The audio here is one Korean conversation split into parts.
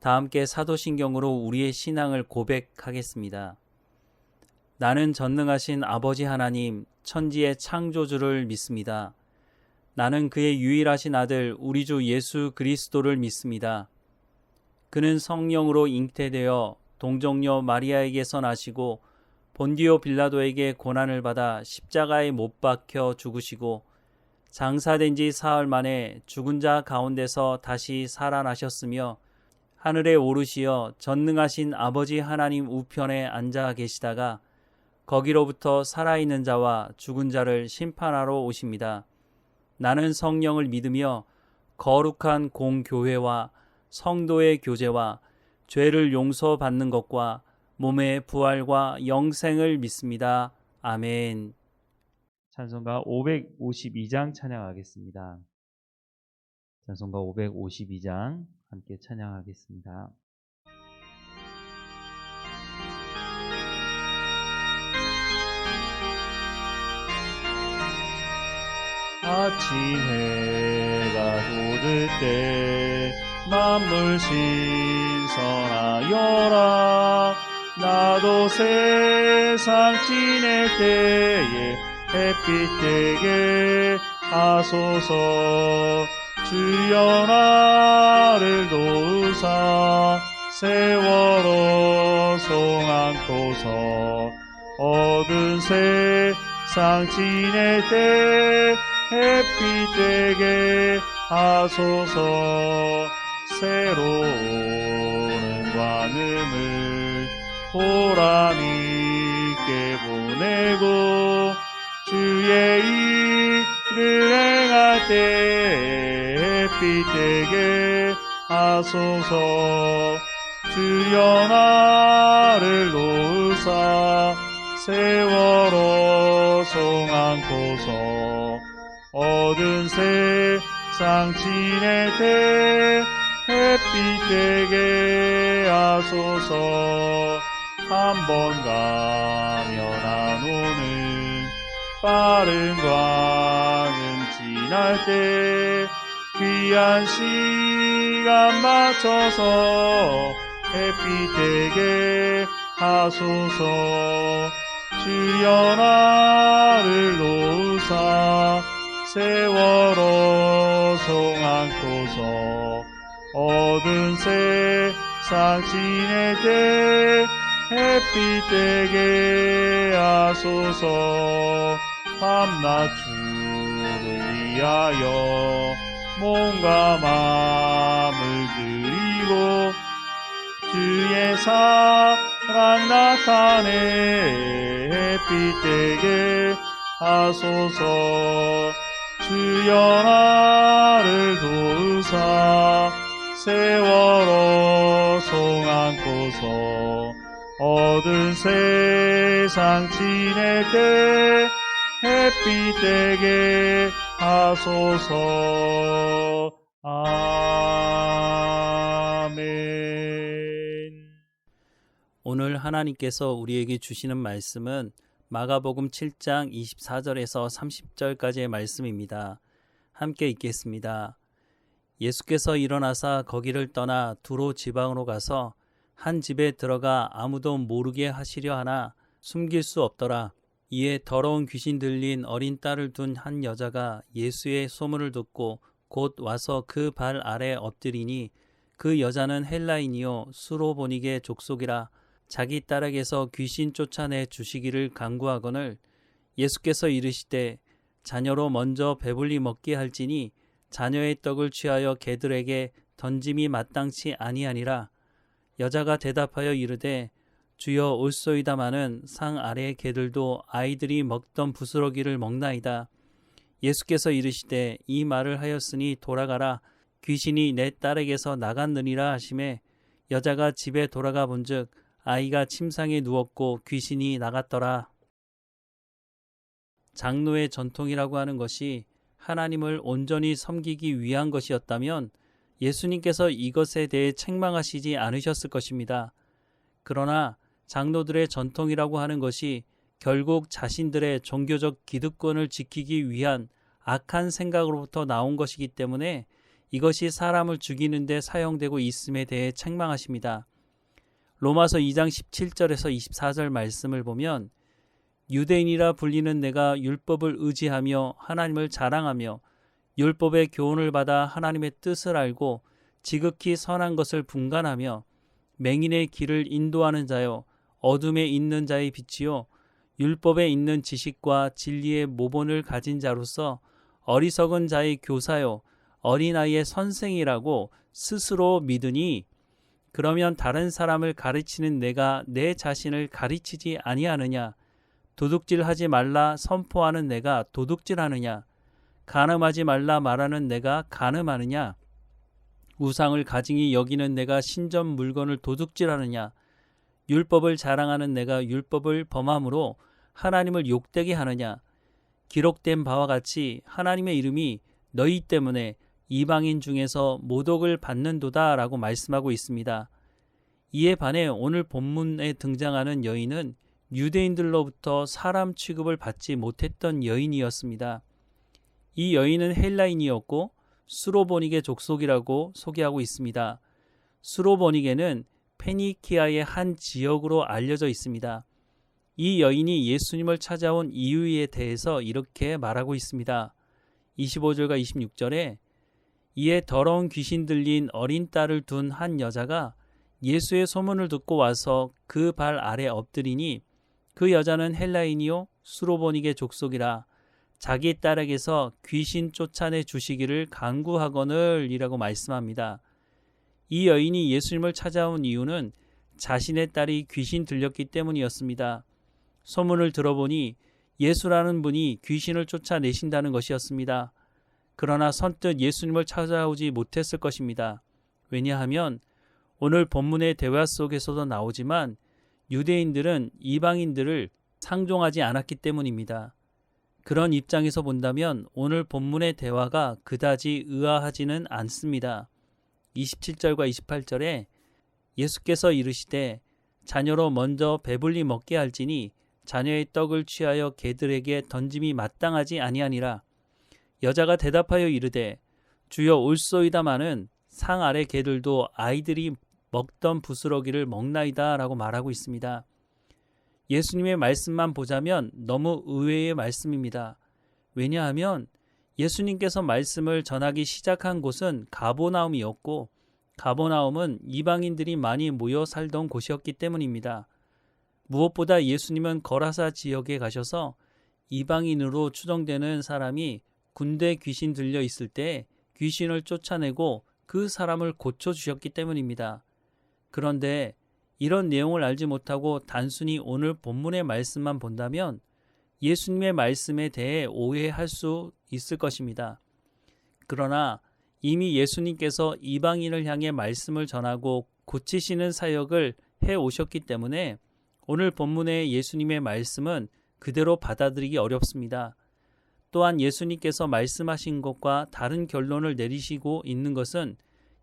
다 함께 사도신경으로 우리의 신앙을 고백하겠습니다. 나는 전능하신 아버지 하나님, 천지의 창조주를 믿습니다. 나는 그의 유일하신 아들 우리 주 예수 그리스도를 믿습니다. 그는 성령으로 잉태되어 동정녀 마리아에게서 나시고 본디오 빌라도에게 고난을 받아 십자가에 못 박혀 죽으시고 장사된 지 사흘 만에 죽은 자 가운데서 다시 살아나셨으며 하늘에 오르시어 전능하신 아버지 하나님 우편에 앉아 계시다가 거기로부터 살아있는 자와 죽은 자를 심판하러 오십니다. 나는 성령을 믿으며 거룩한 공교회와 성도의 교제와 죄를 용서받는 것과 몸의 부활과 영생을 믿습니다. 아멘. 찬송가 552장 찬양하겠습니다. 찬송가 552장 함께 찬양하겠습니다. 아침 해가 돋을 때 만물 신선하여라. 나도 세상 지낼 때에 햇빛 되게 하소서. 주여 나를 도우사 세월호 송안토서. 어두운 세상 지낼 때 햇빛 되게 하소서. 새로운 광음을 보람 있게 보내고 주의 일을 행할 때 햇빛 되게 하소서. 주여 나를 도우사 세월호 송안토서. 어두운 세상 지낼 때 햇빛 되게 하소서. 한 번 가면 안 오는 빠른 광음 지날 때 귀한 시간 맞춰서 햇빛 되게 하소서. 주여 나를 도우사 세월호 송안토서. 어두운 세상 지낼 때 햇빛 되게 하소서. 밤낮 주를 위하여 몸과 마음을 드리고 주의 사랑 나타내 햇빛 되게 하소서. 주여 나를 도우사 세월호 송안토서. 어두운 세상 지낼 때 햇빛 되게 하소서. 아멘. 오늘 하나님께서 우리에게 주시는 말씀은 마가복음 7장 24절에서 30절까지의 말씀입니다. 함께 읽겠습니다. 예수께서 일어나사 거기를 떠나 두로 지방으로 가서 한 집에 들어가 아무도 모르게 하시려 하나 숨길 수 없더라. 이에 더러운 귀신 들린 어린 딸을 둔 한 여자가 예수의 소문을 듣고 곧 와서 그 발 아래 엎드리니 그 여자는 헬라인이요 수로보니게 족속이라. 자기 딸에게서 귀신 쫓아내 주시기를 간구하거늘 예수께서 이르시되 자녀로 먼저 배불리 먹게 할지니 자녀의 떡을 취하여 개들에게 던짐이 마땅치 아니하니라. 여자가 대답하여 이르되 주여 올소이다마는 상 아래의 개들도 아이들이 먹던 부스러기를 먹나이다. 예수께서 이르시되 이 말을 하였으니 돌아가라. 귀신이 내 딸에게서 나갔느니라 하시매 여자가 집에 돌아가 본즉 아이가 침상에 누웠고 귀신이 나갔더라. 장로의 전통이라고 하는 것이 하나님을 온전히 섬기기 위한 것이었다면 예수님께서 이것에 대해 책망하시지 않으셨을 것입니다. 그러나 장로들의 전통이라고 하는 것이 결국 자신들의 종교적 기득권을 지키기 위한 악한 생각으로부터 나온 것이기 때문에 이것이 사람을 죽이는 데 사용되고 있음에 대해 책망하십니다. 로마서 2장 17절에서 24절 말씀을 보면 유대인이라 불리는 내가 율법을 의지하며 하나님을 자랑하며 율법의 교훈을 받아 하나님의 뜻을 알고 지극히 선한 것을 분간하며 맹인의 길을 인도하는 자요 어둠에 있는 자의 빛이요 율법에 있는 지식과 진리의 모본을 가진 자로서 어리석은 자의 교사요 어린아이의 선생이라고 스스로 믿으니 그러면 다른 사람을 가르치는 내가 내 자신을 가르치지 아니하느냐? 도둑질하지 말라 선포하는 내가 도둑질하느냐? 간음하지 말라 말하는 내가 간음하느냐? 우상을 가증히 여기는 내가 신전 물건을 도둑질하느냐? 율법을 자랑하는 내가 율법을 범함으로 하나님을 욕되게 하느냐? 기록된 바와 같이 하나님의 이름이 너희 때문에 이방인 중에서 모독을 받는도다라고 말씀하고 있습니다. 이에 반해 오늘 본문에 등장하는 여인은 유대인들로부터 사람 취급을 받지 못했던 여인이었습니다. 이 여인은 헬라인이었고 수로보니게 족속이라고 소개하고 있습니다. 수로보니게는 페니키아의 한 지역으로 알려져 있습니다. 이 여인이 예수님을 찾아온 이유에 대해서 이렇게 말하고 있습니다. 25절과 26절에 이에 더러운 귀신 들린 어린 딸을 둔 한 여자가 예수의 소문을 듣고 와서 그 발 아래 엎드리니 그 여자는 헬라인이요 수로보니게 족속이라 자기 딸에게서 귀신 쫓아내 주시기를 간구하거늘 이라고 말씀합니다. 이 여인이 예수님을 찾아온 이유는 자신의 딸이 귀신 들렸기 때문이었습니다. 소문을 들어보니 예수라는 분이 귀신을 쫓아내신다는 것이었습니다. 그러나 선뜻 예수님을 찾아오지 못했을 것입니다. 왜냐하면 오늘 본문의 대화 속에서도 나오지만 유대인들은 이방인들을 상종하지 않았기 때문입니다. 그런 입장에서 본다면 오늘 본문의 대화가 그다지 의아하지는 않습니다. 27절과 28절에 예수께서 이르시되 자녀로 먼저 배불리 먹게 할지니 자녀의 떡을 취하여 개들에게 던짐이 마땅하지 아니하니라. 여자가 대답하여 이르되 주여 올소이다마는 상 아래 개들도 아이들이 먹던 부스러기를 먹나이다 라고 말하고 있습니다. 예수님의 말씀만 보자면 너무 의외의 말씀입니다. 왜냐하면 예수님께서 말씀을 전하기 시작한 곳은 가버나움이었고 가버나움은 이방인들이 많이 모여 살던 곳이었기 때문입니다. 무엇보다 예수님은 거라사 지역에 가셔서 이방인으로 추정되는 사람이 군대 귀신 들려 있을 때 귀신을 쫓아내고 그 사람을 고쳐주셨기 때문입니다. 그런데 이런 내용을 알지 못하고 단순히 오늘 본문의 말씀만 본다면 예수님의 말씀에 대해 오해할 수 있을 것입니다. 그러나 이미 예수님께서 이방인을 향해 말씀을 전하고 고치시는 사역을 해오셨기 때문에 오늘 본문의 예수님의 말씀은 그대로 받아들이기 어렵습니다. 또한 예수님께서 말씀하신 것과 다른 결론을 내리시고 있는 것은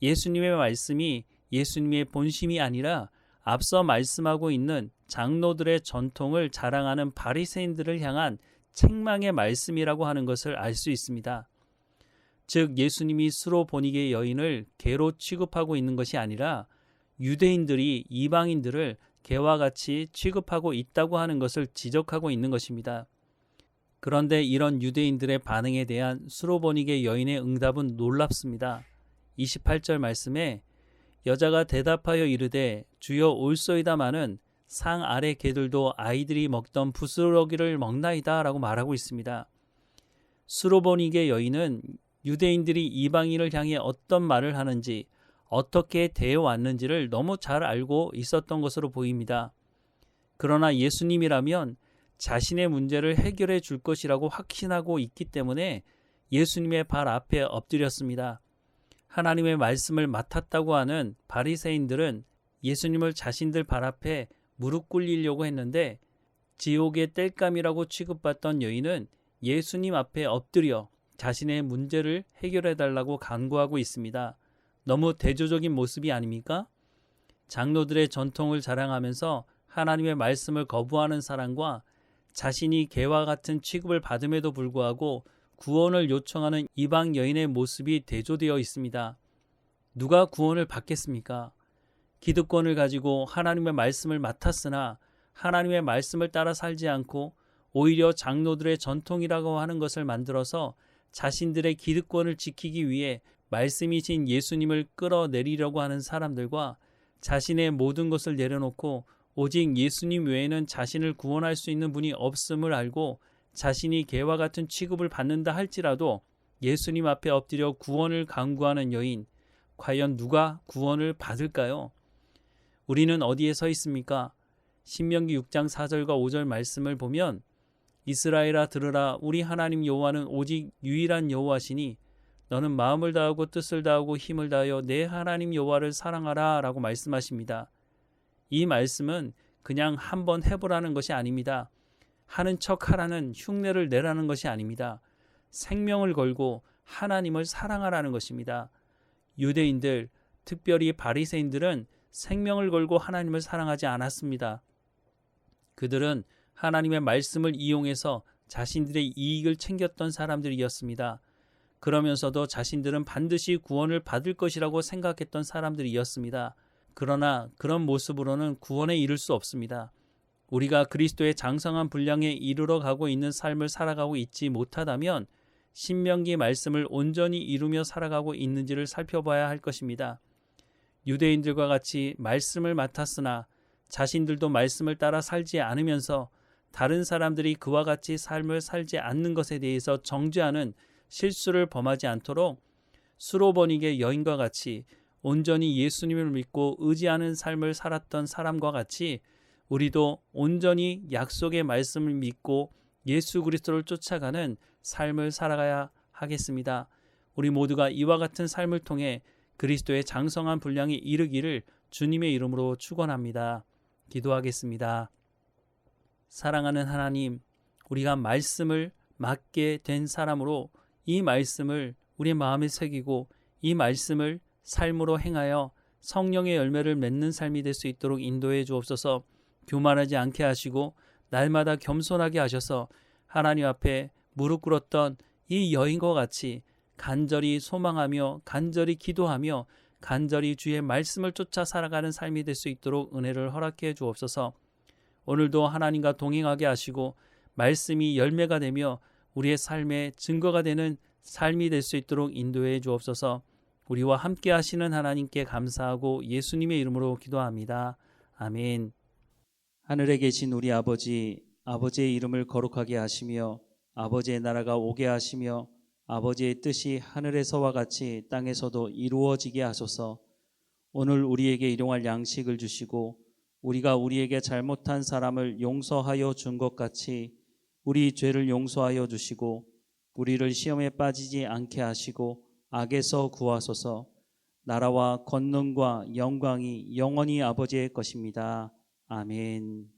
예수님의 말씀이 예수님의 본심이 아니라 앞서 말씀하고 있는 장로들의 전통을 자랑하는 바리새인들을 향한 책망의 말씀이라고 하는 것을 알 수 있습니다. 즉 예수님이 수로보니게 여인을 개로 취급하고 있는 것이 아니라 유대인들이 이방인들을 개와 같이 취급하고 있다고 하는 것을 지적하고 있는 것입니다. 그런데 이런 유대인들의 반응에 대한 수로보니게 여인의 응답은 놀랍습니다. 28절 말씀에 여자가 대답하여 이르되 주여 올소이다마는 상 아래 개들도 아이들이 먹던 부스러기를 먹나이다 라고 말하고 있습니다. 수로보니게 여인은 유대인들이 이방인을 향해 어떤 말을 하는지 어떻게 대해왔는지를 너무 잘 알고 있었던 것으로 보입니다. 그러나 예수님이라면 자신의 문제를 해결해 줄 것이라고 확신하고 있기 때문에 예수님의 발 앞에 엎드렸습니다. 하나님의 말씀을 맡았다고 하는 바리새인들은 예수님을 자신들 발 앞에 무릎 꿇리려고 했는데 지옥의 땔감이라고 취급받던 여인은 예수님 앞에 엎드려 자신의 문제를 해결해 달라고 간구하고 있습니다. 너무 대조적인 모습이 아닙니까? 장로들의 전통을 자랑하면서 하나님의 말씀을 거부하는 사람과 자신이 개와 같은 취급을 받음에도 불구하고 구원을 요청하는 이방 여인의 모습이 대조되어 있습니다. 누가 구원을 받겠습니까? 기득권을 가지고 하나님의 말씀을 맡았으나 하나님의 말씀을 따라 살지 않고 오히려 장로들의 전통이라고 하는 것을 만들어서 자신들의 기득권을 지키기 위해 말씀이신 예수님을 끌어내리려고 하는 사람들과 자신의 모든 것을 내려놓고 오직 예수님 외에는 자신을 구원할 수 있는 분이 없음을 알고 자신이 개와 같은 취급을 받는다 할지라도 예수님 앞에 엎드려 구원을 간구하는 여인, 과연 누가 구원을 받을까요? 우리는 어디에 서 있습니까? 신명기 6장 4절과 5절 말씀을 보면 이스라엘아 들으라, 우리 하나님 여호와는 오직 유일한 여호와시니 너는 마음을 다하고 뜻을 다하고 힘을 다하여 내 하나님 여호와를 사랑하라 라고 말씀하십니다. 이 말씀은 그냥 한번 해보라는 것이 아닙니다. 하는 척 하라는 흉내를 내라는 것이 아닙니다. 생명을 걸고 하나님을 사랑하라는 것입니다. 유대인들, 특별히 바리새인들은 생명을 걸고 하나님을 사랑하지 않았습니다. 그들은 하나님의 말씀을 이용해서 자신들의 이익을 챙겼던 사람들이었습니다. 그러면서도 자신들은 반드시 구원을 받을 것이라고 생각했던 사람들이었습니다. 그러나 그런 모습으로는 구원에 이를 수 없습니다. 우리가 그리스도의 장성한 분량에 이르러 가고 있는 삶을 살아가고 있지 못하다면 신명기 말씀을 온전히 이루며 살아가고 있는지를 살펴봐야 할 것입니다. 유대인들과 같이 말씀을 맡았으나 자신들도 말씀을 따라 살지 않으면서 다른 사람들이 그와 같이 삶을 살지 않는 것에 대해서 정죄하는 실수를 범하지 않도록 수로버닉의 여인과 같이 온전히 예수님을 믿고 의지하는 삶을 살았던 사람과 같이 우리도 온전히 약속의 말씀을 믿고 예수 그리스도를 쫓아가는 삶을 살아가야 하겠습니다. 우리 모두가 이와 같은 삶을 통해 그리스도의 장성한 분량에 이르기를 주님의 이름으로 축원합니다. 기도하겠습니다. 사랑하는 하나님, 우리가 말씀을 맡게 된 사람으로 이 말씀을 우리 마음에 새기고 이 말씀을 삶으로 행하여 성령의 열매를 맺는 삶이 될 수 있도록 인도해 주옵소서. 교만하지 않게 하시고 날마다 겸손하게 하셔서 하나님 앞에 무릎 꿇었던 이 여인과 같이 간절히 소망하며 간절히 기도하며 간절히 주의 말씀을 쫓아 살아가는 삶이 될 수 있도록 은혜를 허락해 주옵소서. 오늘도 하나님과 동행하게 하시고 말씀이 열매가 되며 우리의 삶의 증거가 되는 삶이 될 수 있도록 인도해 주옵소서. 우리와 함께 하시는 하나님께 감사하고 예수님의 이름으로 기도합니다. 아멘. 하늘에 계신 우리 아버지, 아버지의 이름을 거룩하게 하시며 아버지의 나라가 오게 하시며 아버지의 뜻이 하늘에서와 같이 땅에서도 이루어지게 하소서. 오늘 우리에게 일용할 양식을 주시고 우리가 우리에게 잘못한 사람을 용서하여 준 것 같이 우리 죄를 용서하여 주시고 우리를 시험에 빠지지 않게 하시고 악에서 구하소서. 나라와 권능과 영광이 영원히 아버지의 것입니다. 아멘.